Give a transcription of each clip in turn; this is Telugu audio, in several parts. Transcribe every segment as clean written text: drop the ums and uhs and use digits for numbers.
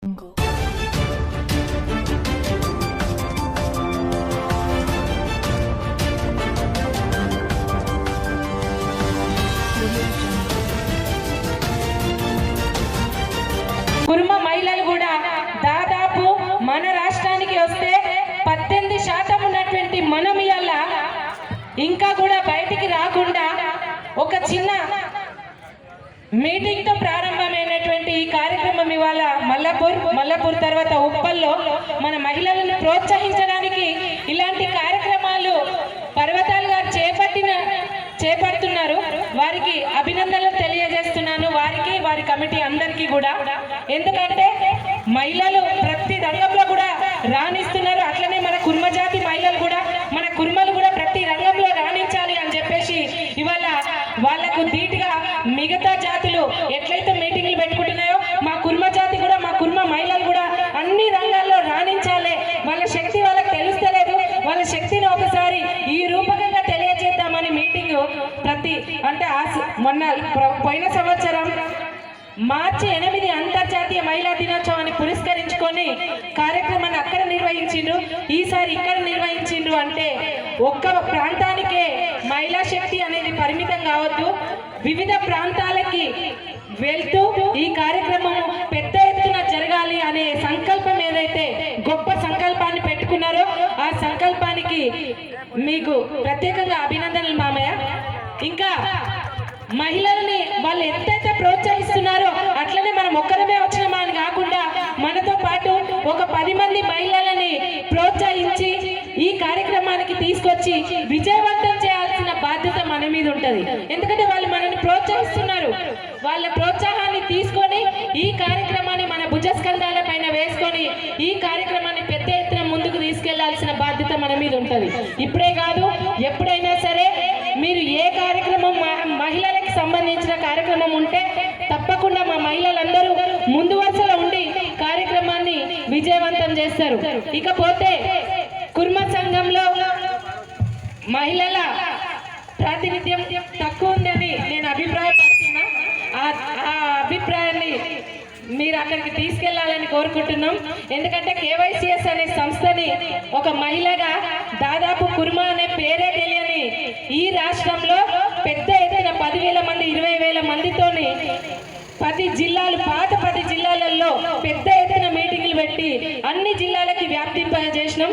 కుర్మ మహిళలు కూడా దాదాపు మన రాష్ట్రానికి వస్తే 18% ఉన్నటువంటి మనం ఇవాళ ఇంకా కూడా బయటికి రాకుండా ఒక చిన్న మీటింగ్ తో ప్రారంభమైనటువంటి ఈ కార్యక్రమం ఇవాళ మల్లాపూర్ తర్వాత ఉప్పల్లో మన మహిళలను ప్రోత్సహించడానికి ఇలాంటి కార్యక్రమాలు పర్వతాలు గారు చేపడుతున్నారు. వారికి అభినందనలు తెలియజేస్తున్నాను, వారికి వారి కమిటీ అందరికీ కూడా. ఎందుకంటే మహిళలు ప్రతి రంగంలో కూడా రాణిస్తున్నారు. అట్లనే మన కుర్మ జాతి మహిళలు కూడా, మన కుర్మలు కూడా ప్రతి రంగంలో రాణించాలి అని చెప్పేసి ఇవాళ వాళ్లకు ధీటుగా మిగతా జాతులు ఎట్లయితే మీటింగ్లు పెట్టుకుంటున్నాయో మా కుర్మ జాతి కూడా, మా కుర్మ మహిళలు కూడా అన్ని రంగాల్లో రాణించాలి. వాళ్ళ శక్తి వాళ్ళకి తెలుస్తలేదు, వాళ్ళ శక్తిని ఒకసారి ఈ రూపకంగా తెలియజేద్దామని మీటింగ్ మొన్న పోయిన సంవత్సరం మార్చి 8 అంతర్జాతీయ మహిళా దినోత్సవాన్ని పురస్కరించుకొని కార్యక్రమాన్ని అక్కడ నిర్వహించిండ్రు. ఈసారి ఇక్కడ నిర్వహించిండ్రు అంటే ఒక్క ప్రాంతానికే మహిళా శక్తి అనేది పరిమితం కావద్దు, వివిధ ప్రాంతాలకి వెళ్తూ ఈ కార్యక్రమం పెద్ద ఎత్తున జరగాలి అనే సంకల్పం ఏదైతే గొప్ప సంకల్పాన్ని పెట్టుకున్నారో ఆ సంకల్పానికి మీకు ప్రత్యేకంగా అభినందనలు మామయ్య. ఇంకా మహిళల్ని వాళ్ళు ఎంతైతే ప్రోత్సహిస్తున్నారో అట్లనే మనం ఒక్కరమే వచ్చినామా అని కాకుండా మనతో పాటు ఒక 10 మంది మహిళలని ప్రోత్సహించి ఈ కార్యక్రమానికి తీసుకొచ్చి విజయవంతం చేయాల్సిన బాధ్యత మన మీద ఉంటుంది. ఎందుకంటే వాళ్ళు మనల్ని ప్రోత్సహిస్తున్నారు. వాళ్ళ ప్రోత్సాహాన్ని తీసుకొని ఈ కార్యక్రమాన్ని మన భుజస్కంధాల పైన వేసుకొని ఈ కార్యక్రమాన్ని పెద్ద ఎత్తున ముందుకు తీసుకెళ్లాల్సిన బాధ్యత మన మీద ఉంటుంది. ఇప్పుడే కాదు, ఎప్పుడైనా సరే మీరు ఏ కార్యక్రమం మహిళలకు సంబంధించిన కార్యక్రమం ఉంటే తప్పకుండా మా మహిళలందరూ ముందు వరుసలో ఉండి కార్యక్రమాన్ని విజయవంతం చేస్తారు. ఇకపోతే కుర్మ సంఘంలో మహిళల ప్రాతినిధ్యం తక్కువ ఉందని నేను అభిప్రాయపడుతున్నా. ఆ అభిప్రాయాన్ని మీరు అక్కడికి తీసుకెళ్లాలని కోరుకుంటున్నాం. ఎందుకంటే KYCS అనే సంస్థని ఒక మహిళగా దాదాపు కుర్మ అనే పేరే తెలియని ఈ రాష్ట్రంలో పెద్ద ఎత్తున 10,000 మంది 20,000 మందితోని 10 జిల్లాలు, పాత 10 జిల్లాలలో పెద్ద ఎత్తున మీటింగ్లు పెట్టి అన్ని జిల్లాలకి వ్యాప్తింపజేసినాం.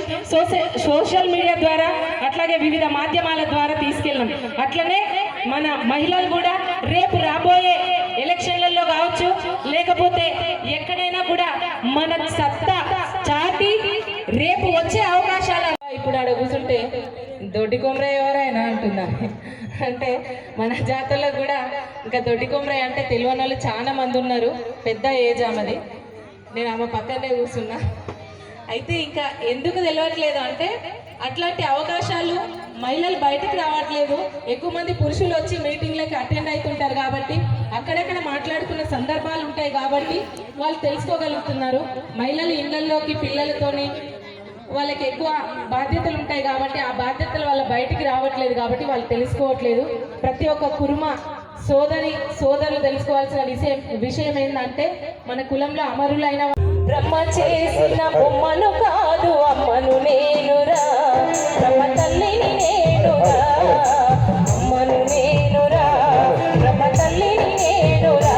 సోషల్ మీడియా ద్వారా అట్లాగే వివిధ మాధ్యమాల ద్వారా తీసుకెళ్ళినాం. అట్లనే మన మహిళలు కూడా రేపు రాబోయే ఎలక్షన్లలో కావచ్చు, లేకపోతే ఎక్కడైనా కూడా మన సత్తా చాటి రేపు వచ్చే అవకాశాలు. ఇప్పుడు ఆడ కూర్చుంటే దొడ్డి కొమరయ్య ఎవరైనా అంటున్నారు. అంటే మన జాతరలో కూడా ఇంకా దొడ్డి కొమరయ్య అంటే తెలియని వాళ్ళు చాలా మంది ఉన్నారు. పెద్ద ఏజ్ ఆమెది, నేను ఆమె పక్కనే కూర్చున్నా. అయితే ఇంకా ఎందుకు తెలియట్లేదు అంటే అట్లాంటి అవకాశాలు మహిళలు బయటకు రావట్లేదు. ఎక్కువ మంది పురుషులు వచ్చి మీటింగ్లకి అటెండ్ అవుతుంటారు కాబట్టి అక్కడక్కడ మాట్లాడుకున్న సందర్భాలు ఉంటాయి కాబట్టి వాళ్ళు తెలుసుకోగలుగుతున్నారు. మహిళలు ఇళ్లలోకి పిల్లలతోని వాళ్ళకి ఎక్కువ బాధ్యతలు ఉంటాయి కాబట్టి ఆ బాధ్యతలు వాళ్ళ బయటికి రావట్లేదు కాబట్టి వాళ్ళు తెలుసుకోవట్లేదు. ప్రతి ఒక్క కుర్మ సోదరులు తెలుసుకోవాల్సిన విషయం ఏంటంటే మన కులంలో అమరులైన బ్రహ్మ చేసిన బొమ్మను కాదు అమ్మను నేనురా, బ్రహ్మ తల్లిని నేనురా, అమ్మను నేనురా, బ్రహ్మ తల్లిని నేనురా.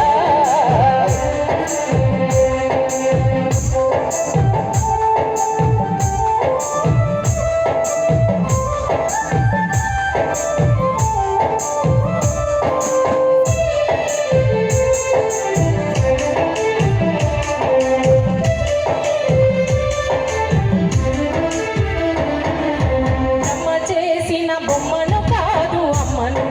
బొమ్మను కాదు అమ్మను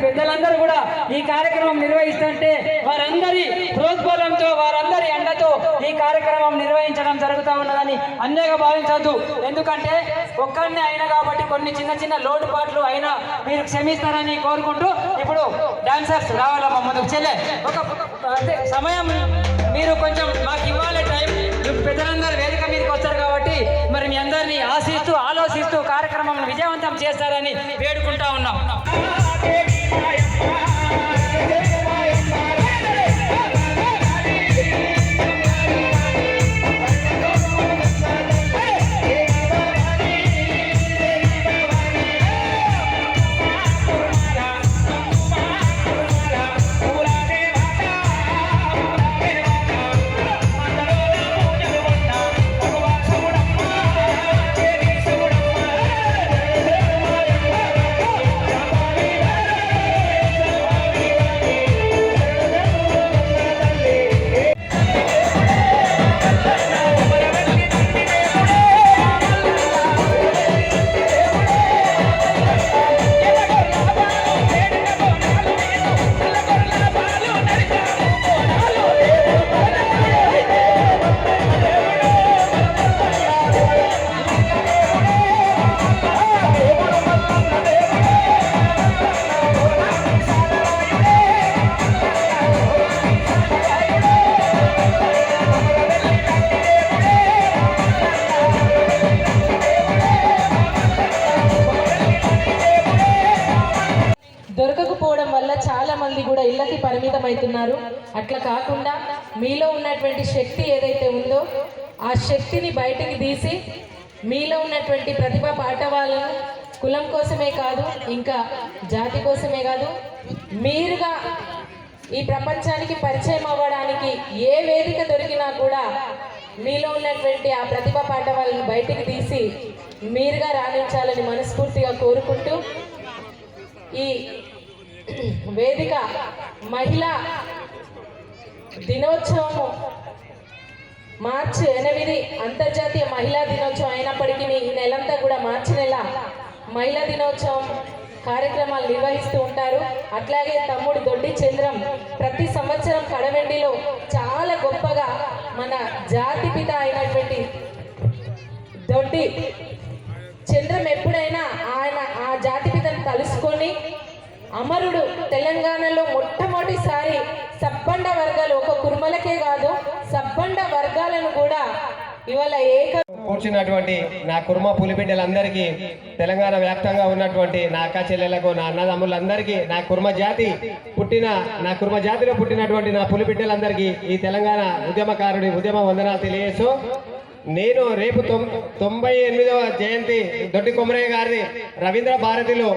పెద్దలందరూ కూడా ఈ కార్యక్రమం నిర్వహిస్తుంటే వారందరి ప్రోద్బలంతో వారందరి అండతో ఈ కార్యక్రమం నిర్వహించడం జరుగుతూ ఉన్నదని అన్యంగా భావించవద్దు. ఎందుకంటే ఒక్కరిని అయినా కాబట్టి కొన్ని చిన్న చిన్న లోటుపాట్లు అయినా మీరు క్షమిస్తారని కోరుకుంటూ ఇప్పుడు డాన్సర్స్ రావాలమ్మా ముందుకు చెల్లె ఒక సమయం మీరు కొంచెం మాకు ఇవ్వాలి టైం. పెద్దలందరూ వేదిక మీదకి వస్తారు కాబట్టి మరి మీ అందరినీ ఆశిస్తూ ఆలోచిస్తూ కార్యక్రమం విజయవంతం చేస్తారని వేడుకుంటా ఉన్నాం. దొరకకపోవడం వల్ల చాలా మంది కూడా ఇళ్ళకి పరిమితం అవుతున్నారు. అట్లా కాకుండా మీలో ఉన్నటువంటి శక్తి ఏదైతే ఉందో ఆ శక్తిని బయటికి తీసి మీలో ఉన్నటువంటి ప్రతిభా పాఠవాలను కులం కోసమే కాదు, ఇంకా జాతి కోసమే కాదు, మీరుగా ఈ ప్రపంచానికి పరిచయం అవ్వడానికి ఏ వేదిక దొరికినా కూడా మీలో ఉన్నటువంటి ఆ ప్రతిభా పాఠవాలను బయటికి తీసి మీరుగా రాణించాలని మనస్ఫూర్తిగా కోరుకుంటూ ఈ వేదిక మహిళా దినోత్సవము మార్చి 8 అంతర్జాతీయ మహిళా దినోత్సవం అయినప్పటికీ ఈ నెలంతా కూడా మార్చి నెల మహిళా దినోత్సవం కార్యక్రమాలు నిర్వహిస్తూ ఉంటారు. అట్లాగే తమ్ముడు దొడ్డి చంద్రం ప్రతి సంవత్సరం కడవెండిలో చాలా గొప్పగా మన జాతిపిత అయినటువంటి దొడ్డి చంద్రం ఎప్పుడైనా ఆయన ఆ జాతిపితను కలుసుకొని అమరుడు తెలంగాణలో మొట్టమొదటిసారి సబ్బండ వర్గాలు ఒక కుర్మలకే కాదు సబ్బండ వర్గాలను కూడా ఇవాళ కూర్చున్నటువంటి నా కుర్మ పులిబిడ్డలందరికీ, తెలంగాణ వ్యాప్తంగా ఉన్నటువంటి నా అక్క చెల్లెలకు, నా అన్నదమ్ములందరికీ, నా కుర్మ జాతిలో పుట్టినటువంటి నా పులిబిడ్డలందరికీ ఈ తెలంగాణ ఉద్యమకారుడి ఉద్యమ వందనాలు తెలియజేస్తూ, నేను రేపు 98వ జయంతి దొడ్డి కొమరయ్య గారిది రవీంద్ర భారతిలో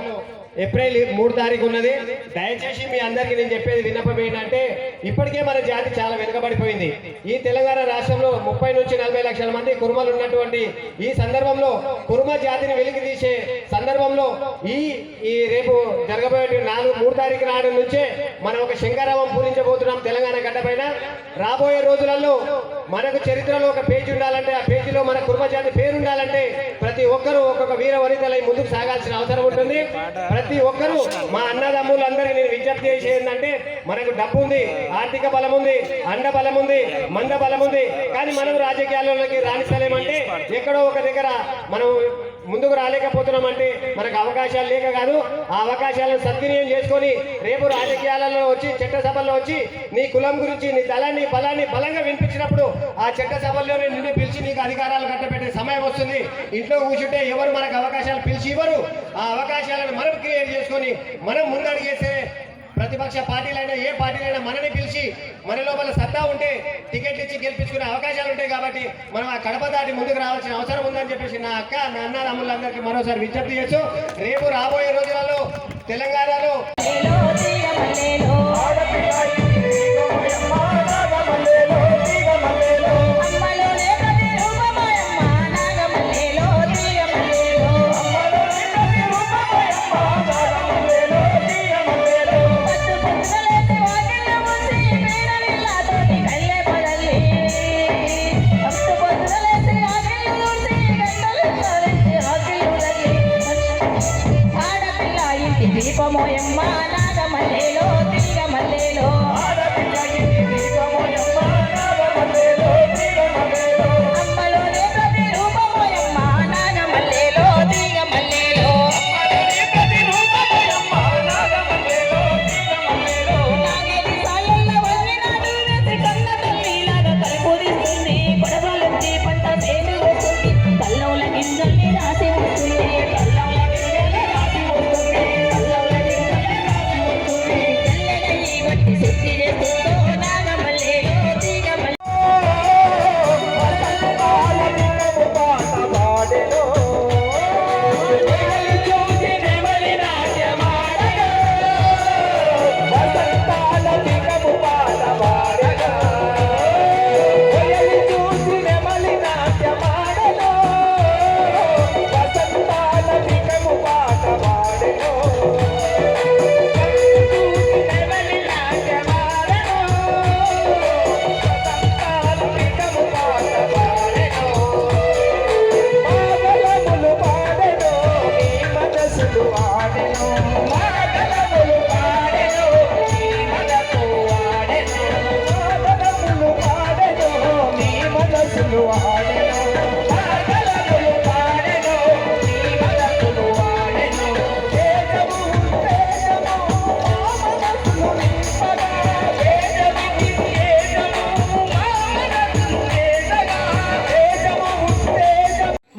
ఏప్రిల్ 3 తారీఖు ఉన్నది. దయచేసి మీ అందరికీ నేను చెప్పేది విన్నపం ఏంటంటే, ఇప్పటికే మన జాతి చాలా వెనుకబడిపోయింది. ఈ తెలంగాణ రాష్ట్రంలో 30 నుంచి 40 లక్షల మంది కుర్మలు ఉన్నటువంటి ఈ సందర్భంలో కుర్మ జాతిని వెలికి తీసే సందర్భంలో ఈ రేపు జరగబోయే 3 తారీఖు నాడు నుంచే మనం ఒక శంకరావం పూరించబోతున్నాం తెలంగాణ గడ్డపైన. రాబోయే రోజులలో మనకు చరిత్రలో ఒక పేజీ ఉండాలంటే, ఆ పేజీలో మన కుర్మ జాతి పేరు ఉండాలంటే ప్రతి ఒక్కరూ ఒక్కొక్క వీర వనితలై ముందుకు సాగాల్సిన అవసరం ఉంటుంది. ప్రతి ఒక్కరూ మా అన్నదమ్ములందరికీ నేను విజ్ఞప్తి చేసేది ఏంటంటే, మనకు డబ్బు ఉంది, ఆర్థిక బలం ఉంది, అండ బలం ఉంది, మంద బలం ఉంది, కానీ మనం రాజకీయాల్లోకి రాణిస్తలేమంటే ఎక్కడో ఒక దగ్గర మనం ముందుకు రాలేకపోతున్నామంటే మనకు అవకాశాలు లేక కాదు. ఆ అవకాశాలను సద్వినియోగం చేసుకొని రేపు రాజకీయాలలో వచ్చి చట్టసభల్లో వచ్చి నీ కులం గురించి నీ దళాన్ని బలాన్ని బలంగా వినిపించినప్పుడు ఆ చట్టసభల్లోనే నిన్ను పిలిచి నీకు అధికారాలు కట్టబెట్టే సమయం వస్తుంది. ఇంట్లో కూర్చుంటే ఎవరు మనకు అవకాశాలు పిలిచి ఇవ్వరు. ఆ అవకాశాలను మనం క్రియేట్ చేసుకొని మనం ముందడుగేస్తే ప్రతిపక్ష పార్టీలైనా ఏ పార్టీలైనా మనని పిలిచి మన లోపల సత్తా ఉంటే టికెట్లు ఇచ్చి గెలిపించుకునే అవకాశాలు ఉంటాయి. కాబట్టి మనం ఆ కడప దాటి ముందుకు రావాల్సిన అవసరం ఉందని చెప్పేసి నా అక్క నా అన్నదమ్ములందరికీ మరోసారి విజ్ఞప్తి చేస్తూ, రేపు రాబోయే రోజులలో తెలంగాణలో దీపము దీపమోయమ్మ నాగమల్లెలో తీగమల్లెలో అమ్మలోనే ప్రతి రూపమోయమ్మ నాగమల్లెలో తీగమల్లెలో నాగేటి సాయల్ల వంగినాడు వేసి కన్న తల్లిలాగా కలుపుదిస్తుంది కొడవలొచ్చి పంట చేతి వస్తుంది కల్లోల గింజల్ని రాసి వస్తుంది కల్లోల గింజల్ని రాసి వస్తుంది కల్లోల గింజల్ని రాసి వస్తుంది తెల్లడయ్యి బట్టి శుద్ధి చేస్తుందో నాగమల్లెలో తీగమల్లెలో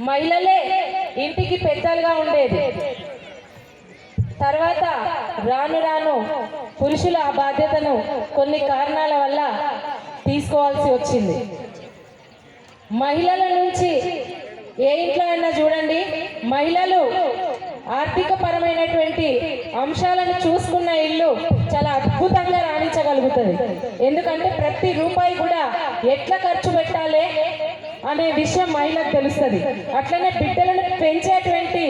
మహిళలే ఇంటికి పెద్దలుగా ఉండేది. తర్వాత రాను రాను పురుషుల ఆ బాధ్యతను కొన్ని కారణాల వల్ల తీసుకోవాల్సి వచ్చింది. మహిళల నుంచి ఏ ఇంట్లో అయినా చూడండి, మహిళలు ఆర్థిక పరమైనటువంటి అంశాలను చూసుకున్న ఇల్లు చాలా అద్భుతంగా రాణించగలుగుతుంది. ఎందుకంటే ప్రతి రూపాయి కూడా ఎట్లా ఖర్చు పెట్టాలి అనే విషయం మహిళకు తెలుస్తుంది. అట్లనే బిడ్డలను పెంచేటువంటి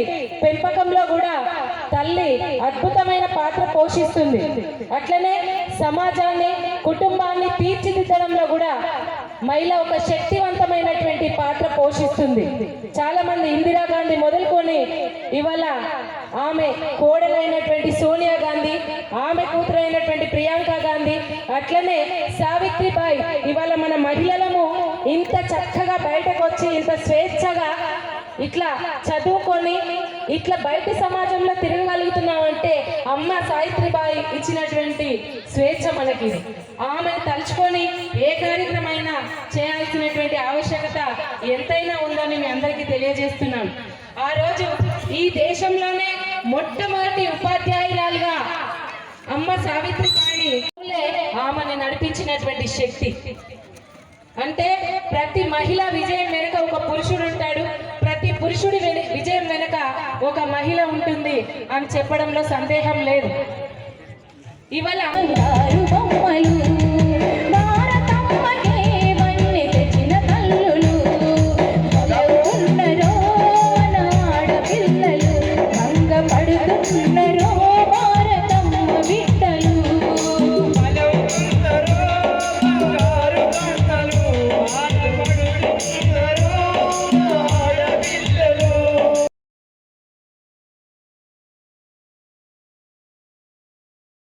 పెంపకంలో కూడా తల్లి అద్భుతమైన పాత్ర పోషిస్తుంది. అట్లనే సమాజాన్ని కుటుంబాన్ని తీర్చిదిద్దడంలో కూడా మహిళ ఒక శక్తివంతమైనటువంటి పాత్ర పోషిస్తుంది. చాలా మంది ఇందిరాగాంధీ మొదలుకొని ఇవాళ ఆమె కోడలైనటువంటి సోనియా గాంధీ, ఆమె కూతురైనటువంటి ప్రియాంక గాంధీ, అట్లనే సావిత్రిబాయి, ఇవాళ మన మహిళలము ఇంత చక్కగా బయటకు వచ్చి ఇంత స్వేచ్ఛగా ఇట్లా చదువుకొని ఇట్లా బయట సమాజంలో తిరగగలుగుతున్నామంటే అమ్మ సావిత్రిబాయి ఇచ్చినటువంటి స్వేచ్ఛ మనకి. ఆమెను తలుచుకొని ఏ కార్యక్రమైనా చేయాల్సినటువంటి ఆవశ్యకత ఎంతైనా ఉందని మీ అందరికీ తెలియజేస్తున్నాను. ఆ రోజు ఈ దేశంలోనే మొట్టమొదటి ఉపాధ్యాయురాలుగా అమ్మ సావిత్రిబాయి ఆమెను నడిపించినటువంటి శక్తి. అంటే ప్రతి మహిళ విజయం వెనుక ఒక పురుషుడు ఉంటాడు, ప్రతి పురుషుడి విజయం వెనుక ఒక మహిళ ఉంటుంది అని చెప్పడంలో సందేహం లేదు. ఇవాళ